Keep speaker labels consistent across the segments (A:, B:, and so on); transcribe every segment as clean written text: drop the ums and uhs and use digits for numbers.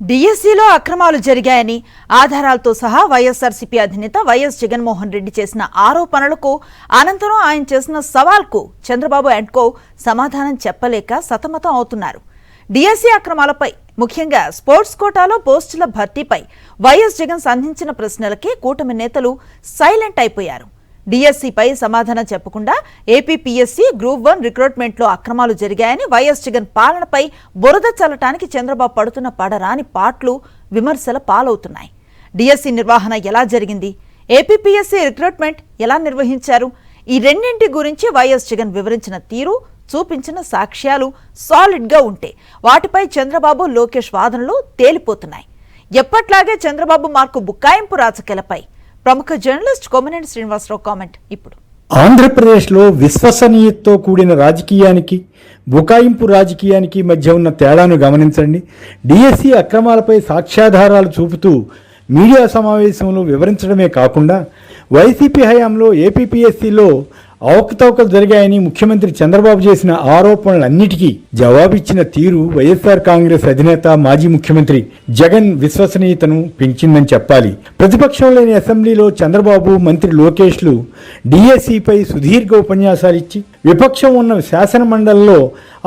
A: డిఎస్సిలో అక్రమాలు జరిగాయని ఆధారాలతో సహా వైఎస్ఆర్సీపీ అధినేత వైఎస్ జగన్మోహన్ రెడ్డి చేసిన ఆరోపణలకు అనంతరం ఆయన చేసిన సవాల్కు చంద్రబాబు అండ్ కో సమాధానం చెప్పలేక సతమతం అవుతున్నారు. డిఎస్సి అక్రమాలపై ముఖ్యంగా స్పోర్ట్స్ కోటాలో పోస్టుల భర్తీపై వైఎస్ జగన్ సంధించిన ప్రశ్నలకి కూటమి నేతలు సైలెంట్ అయిపోయారు. డిఎస్సిపై సమాధానం చెప్పకుండా ఏపీపీఎస్సీ గ్రూప్ 1 రిక్రూట్మెంట్లో అక్రమాలు జరిగాయని వైఎస్ జగన్ పాలనపై బురద చల్లటానికి చంద్రబాబు పడుతున్న పడరాని పాట్లు విమర్శల పాలవుతున్నాయి. డిఎస్సి నిర్వహణ ఎలా జరిగింది, ఏపీపీఎస్సీ రిక్రూట్మెంట్ ఎలా నిర్వహించారు, ఈ రెండింటి గురించి వైఎస్ జగన్ వివరించిన తీరు, చూపించిన సాక్ష్యాలు సాలిడ్ గా ఉంటే వాటిపై చంద్రబాబు లోకేష్ వాదనలు తేలిపోతున్నాయి. ఎప్పట్లాగే చంద్రబాబు మార్కు బుకాయింపు రాజకీయాలపై ప్రముఖ జర్నలిస్ట్ కొమ్మినేని శ్రీనివాసరావు కామెంట్ ఇప్పుడు.
B: ఆంధ్రప్రదేశ్లో విశ్వసనీయతతో కూడిన రాజకీయానికి, బుకాయింపు రాజకీయానికి మధ్య ఉన్న తేడాను గమనించండి. డిఎస్సి అక్రమాలపై సాక్ష్యాధారాలు చూపుతూ మీడియా సమావేశంలో వివరించడమే కాకుండా వైసీపీ హయాంలో ఏపీపీఎస్సీలో అవకతవకలు జరిగాయని ముఖ్యమంత్రి చంద్రబాబు చేసిన ఆరోపణలన్నిటికీ జవాబిచ్చిన తీరు వైఎస్ఆర్ కాంగ్రెస్ అధినేత మాజీ ముఖ్యమంత్రి జగన్ విశ్వసనీయతను పెంచిందని చెప్పాలి. ప్రతిపక్షం లేని అసెంబ్లీలో చంద్రబాబు, మంత్రి లోకేష్లు డిఎస్సిపై సుదీర్ఘ ఉపన్యాసాలిచ్చి విపక్షం ఉన్న శాసన మండలిలో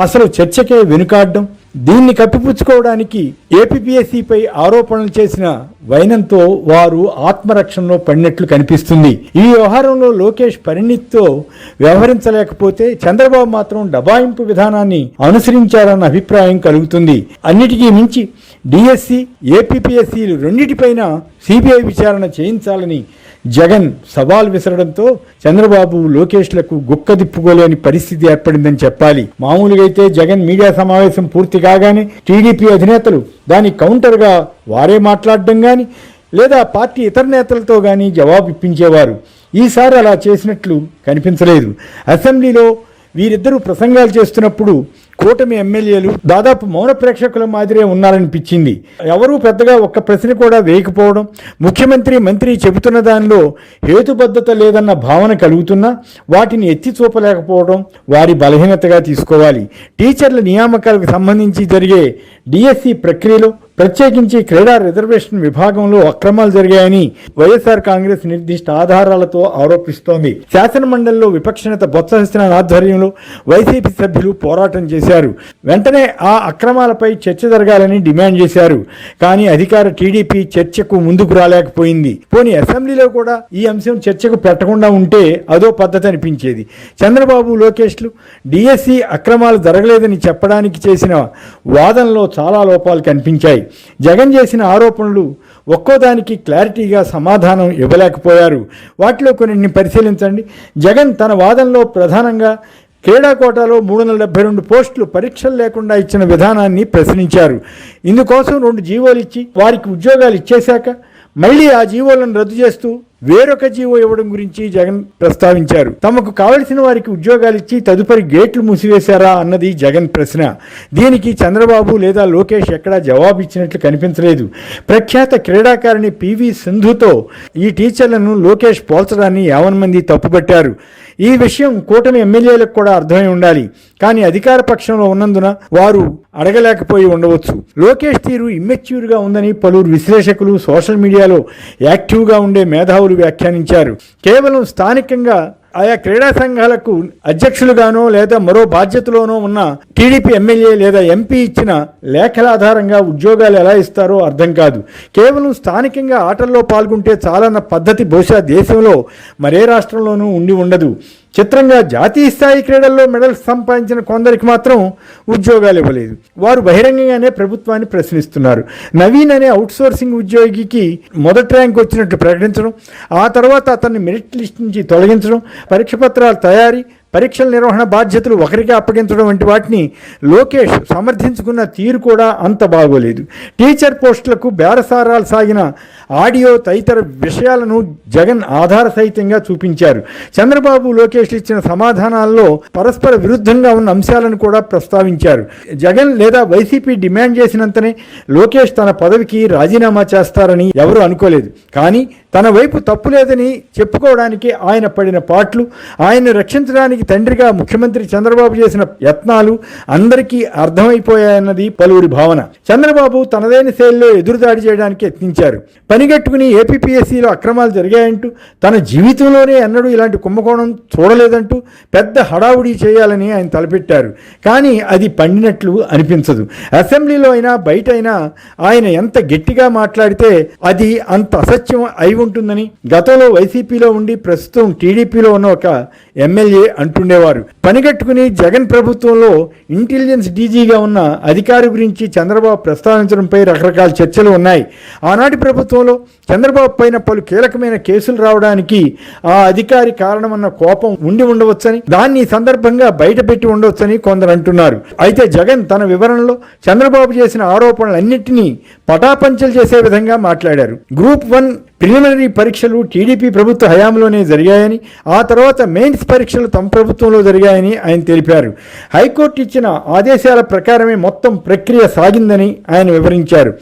B: అసలు చర్చకే వెనుకాడడం, దీన్ని కప్పిపుచ్చుకోవడానికి ఏపీపీఎస్సీపై ఆరోపణలు చేసిన వైనంతో వారు ఆత్మరక్షణలో పడినట్లు కనిపిస్తుంది. ఈ వ్యవహారంలో లోకేష్ పరిణితితో వ్యవహరించలేకపోతే చంద్రబాబు మాత్రం దబాయింపు విధానాన్ని అనుసరించారన్న అభిప్రాయం కలుగుతుంది. అన్నిటికీ మించి డిఎస్సి, ఏపీపీఎస్సీలు రెండింటిపైన సిబిఐ విచారణ చేయించాలని జగన్ సవాల్ విసరడంతో చంద్రబాబు, లోకేష్లకు గుక్క దిప్పుకోలేని పరిస్థితి ఏర్పడిందని చెప్పాలి. మామూలుగా అయితే జగన్ మీడియా సమావేశం పూర్తి కాగానే టీడీపీ అధినేతలు దాని కౌంటర్గా వారే మాట్లాడడం కానీ లేదా పార్టీ ఇతర నేతలతో కానీ జవాబు ఇప్పించేవారు. ఈసారి అలా చేసినట్లు కనిపించలేదు. అసెంబ్లీలో వీరిద్దరూ ప్రసంగాలు చేస్తున్నప్పుడు కూటమి ఎమ్మెల్యేలు దాదాపు మౌన ప్రేక్షకుల మాదిరే ఉన్నారనిపించింది. ఎవరూ పెద్దగా ఒక్క ప్రశ్న కూడా వేయకపోవడం, ముఖ్యమంత్రి, మంత్రి చెబుతున్న దానిలో హేతుబద్ధత లేదన్న భావన కలుగుతున్నా వాటిని ఎత్తి చూపలేకపోవడం వారి బలహీనతగా తీసుకోవాలి. టీచర్ల నియామకాలకు సంబంధించి జరిగే డిఎస్సి ప్రక్రియలో ప్రత్యేకించి క్రీడా రిజర్వేషన్ విభాగంలో అక్రమాలు జరిగాయని వైఎస్ఆర్ కాంగ్రెస్ నిర్దిష్ట ఆధారాలతో ఆరోపిస్తోంది. శాసనమండలిలో విపక్ష నేత బొత్స సత్యనారాయణ ఆధ్వర్యంలో వైసీపీ సభ్యులు పోరాటం చేశారు. వెంటనే ఆ అక్రమాలపై చర్చ జరగాలని డిమాండ్ చేశారు. కానీ అధికార టీడీపీ చర్చకు ముందుకు రాలేకపోయింది. పోనీ అసెంబ్లీలో కూడా ఈ అంశం చర్చకు పెట్టకుండా ఉంటే అదో పద్ధతి అనిపించేది. చంద్రబాబు, లోకేష్లు డిఎస్సి అక్రమాలు జరగలేదని చెప్పడానికి చేసిన వాదనలో చాలా లోపాలు కనిపించాయి. జగన్ చేసిన ఆరోపణలు ఒక్కోదానికి క్లారిటీగా సమాధానం ఇవ్వలేకపోయారు. వాటిలో కొన్నింటిని పరిశీలించండి. జగన్ తన వాదనలో ప్రధానంగా క్రీడా కోటాలో 372 పోస్టులు పరీక్షలు లేకుండా ఇచ్చిన విధానాన్ని ప్రశ్నించారు. ఇందుకోసం 2 జీవోలు ఇచ్చి వారికి ఉద్యోగాలు ఇచ్చేశాక మళ్ళీ ఆ జీవోలను రద్దు చేస్తూ వేరొక జీవో ఇవ్వడం గురించి జగన్ ప్రస్తావించారు. తమకు కావలసిన వారికి ఉద్యోగాలు ఇచ్చి తదుపరి గేట్లు మూసివేశారా అన్నది జగన్ ప్రశ్న. దీనికి చంద్రబాబు లేదా లోకేష్ ఎక్కడా జవాబు ఇచ్చినట్లు కనిపించలేదు. ప్రఖ్యాత క్రీడాకారిణి పివి సింధుతో ఈ టీచర్లను లోకేష్ పోల్చడాన్ని 50 మంది తప్పుపట్టారు. ఈ విషయం కూటమి ఎమ్మెల్యేలకు కూడా అర్థమై ఉండాలి. కానీ అధికార పక్షంలో ఉన్నందున వారు అడగలేకపోయి ఉండవచ్చు. లోకేష్ తీరు ఇమ్మెచ్యూర్గా ఉందని పలువురు విశ్లేషకులు, సోషల్ మీడియాలో యాక్టివ్గా ఉండే మేధావులు వ్యాఖ్యానించారు. కేవలం స్థానికంగా ఆయా క్రీడా సంఘాలకు అధ్యక్షులుగానో లేదా మరో బాధ్యతలోనో ఉన్న టీడీపీ ఎమ్మెల్యే లేదా ఎంపీ ఇచ్చిన లేఖల ఆధారంగా ఉద్యోగాలు ఎలా ఇస్తారో అర్థం కాదు. కేవలం స్థానికంగా ఆటల్లో పాల్గొంటే చాలన్న పద్ధతి బహుశా దేశంలో మరే రాష్ట్రంలోనూ ఉండి ఉండదు. చిత్రంగా జాతీయ స్థాయి క్రీడల్లో మెడల్స్ సంపాదించిన కొందరికి మాత్రం ఉద్యోగాలు ఇవ్వలేదు. వారు బహిరంగంగానే ప్రభుత్వాన్ని ప్రశ్నిస్తున్నారు. నవీన్ అనే అవుట్సోర్సింగ్ ఉద్యోగికి మొదటి ర్యాంక్ వచ్చినట్టు ప్రకటించడం, ఆ తర్వాత అతన్ని మెరిట్ లిస్ట్ నుంచి తొలగించడం, పరీక్ష పత్రాల తయారీ, పరీక్షల నిర్వహణ బాధ్యతలు ఒకరికి అప్పగించడం వంటి వాటిని లోకేష్ సమర్థించుకున్న తీరు కూడా అంత బాగోలేదు. టీచర్ పోస్టులకు బేరసారాలు సాగిన ఆడియో తదితర విషయాలను జగన్ ఆధార సహితంగా చూపించారు. చంద్రబాబు, లోకేష్ ఇచ్చిన సమాధానాల్లో పరస్పర విరుద్ధంగా ఉన్న అంశాలను కూడా ప్రస్తావించారు. జగన్ లేదా వైసీపీ డిమాండ్ చేసినంతనే లోకేష్ తన పదవికి రాజీనామా చేస్తారని ఎవరూ అనుకోలేదు. కానీ తన వైపు తప్పు లేదని చెప్పుకోవడానికి ఆయన పడిన పాట్లు, ఆయన్ని రక్షించడానికి తండ్రిగా ముఖ్యమంత్రి చంద్రబాబు చేసిన యత్నాలు అందరికీ అర్థమైపోయాయన్నది పలువురి భావన. చంద్రబాబు తనదైన శైలిలో ఎదురుదాడి చేయడానికి యత్నించారు. పనిగట్టుకుని ఏపీపీఎస్సీలో అక్రమాలు జరిగాయంటూ, తన జీవితంలోనే ఎన్నడూ ఇలాంటి కుంభకోణం చూడలేదంటూ పెద్ద హడావుడి చేయాలని ఆయన తలపెట్టారు. కానీ అది పండినట్లు అనిపించదు. అసెంబ్లీలో అయినా బయట అయినా ఆయన ఎంత గట్టిగా మాట్లాడితే అది అంత అసత్యం అయి ఉంటుందని గతంలో వైసీపీలో ఉండి ప్రస్తుతం టీడీపీలో ఉన్న ఒక ఎమ్మెల్యే అంటుండేవారు. పనిగట్టుకుని జగన్ ప్రభుత్వంలో ఇంటెలిజెన్స్ డీజీగా ఉన్న అధికారి గురించి చంద్రబాబు ప్రస్తావించడంపై రకరకాల చర్చలు ఉన్నాయి. ఆనాటి ప్రభుత్వంలో చంద్రబాబు పైన పలు కీలకమైన కేసులు రావడానికి ఆ అధికారి కారణమన్న కోపం ఉండి ఉండవచ్చని, దాన్ని సందర్భంగా బయటపెట్టి ఉండవచ్చని కొందరు అంటున్నారు. అయితే జగన్ తన వివరణలో చంద్రబాబు చేసిన ఆరోపణలన్నింటినీ పటాపంచలు చేసే విధంగా మాట్లాడారు. గ్రూప్ 1 ప్రిలిమినరీ పరీక్షలు టీడీపీ ప్రభుత్వ హయాంలోనే జరిగాయని, ఆ తర్వాత మెయిన్స్ పరీక్షలు తమ ప్రభుత్వంలో జరిగాయని ఆయన తెలిపారు. హైకోర్టు ఇచ్చిన ఆదేశాల ప్రకారమే మొత్తం ప్రక్రియ సాగిందని ఆయన వివరించారు.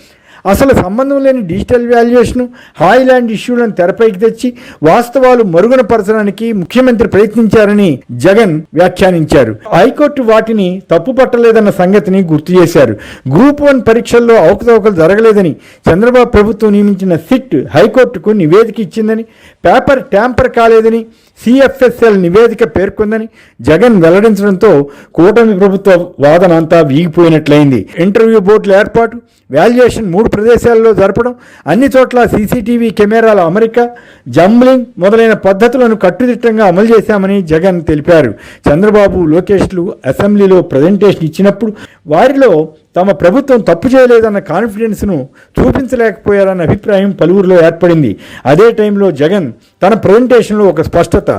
B: అసలు సంబంధం లేని డిజిటల్ వాల్యుయేషన్, హాయిలాండ్ ఇష్యూలను తెరపైకి తెచ్చి వాస్తవాలు మరుగున పరచడానికి ముఖ్యమంత్రి ప్రయత్నించారని జగన్ వ్యాఖ్యానించారు. హైకోర్టు వాటిని తప్పుపట్టలేదన్న సంగతిని గుర్తు చేశారు. గ్రూప్ 1 పరీక్షల్లో అవకతవకలు జరగలేదని, చంద్రబాబు ప్రభుత్వం నియమించిన సిట్ హైకోర్టుకు నివేదిక ఇచ్చిందని, పేపర్ ట్యాంపర్ కాలేదని సిఎఫ్ఎస్ఎల్ నివేదిక పేర్కొందని జగన్ వెల్లడించడంతో కూటమి ప్రభుత్వ వాదన అంతా వీగిపోయినట్లయింది. ఇంటర్వ్యూ బోర్డుల ఏర్పాటు, వాల్యుయేషన్ 3 ప్రదేశాల్లో జరపడం, అన్ని చోట్ల సీసీటీవీ కెమెరాల అమరిక, జంబ్లింగ్ మొదలైన పద్ధతులను కట్టుదిట్టంగా అమలు చేశామని జగన్ తెలిపారు. చంద్రబాబు, లోకేష్లు అసెంబ్లీలో ప్రజెంటేషన్ ఇచ్చినప్పుడు వారిలో తమ ప్రభుత్వం తప్పు చేయలేదన్న కాన్ఫిడెన్స్ను చూపించలేకపోయారన్న అభిప్రాయం పలువురిలో ఏర్పడింది. అదే టైంలో జగన్ తన ప్రజెంటేషన్లో ఒక స్పష్టత,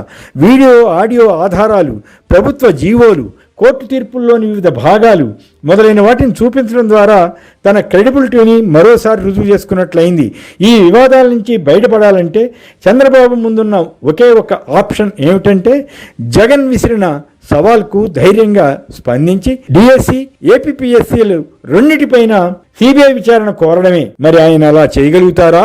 B: వీడియో, ఆడియో ఆధారాలు, ప్రభుత్వ జీవోలు, కోర్టు తీర్పుల్లోని వివిధ భాగాలు మొదలైన వాటిని చూపించడం ద్వారా తన క్రెడిబిలిటీని మరోసారి రుజువు చేసుకున్నట్లయింది. ఈ వివాదాల నుంచి బయటపడాలంటే చంద్రబాబు ముందున్న ఒకే ఒక ఆప్షన్ ఏమిటంటే జగన్ విసిరిన సవాల్కు ధైర్యంగా స్పందించి డిఎస్సి, ఏపీపీఎస్సీలు రెండిటిపైన సిబిఐ విచారణ కోరడమే. మరి ఆయన అలా చేయగలుగుతారా?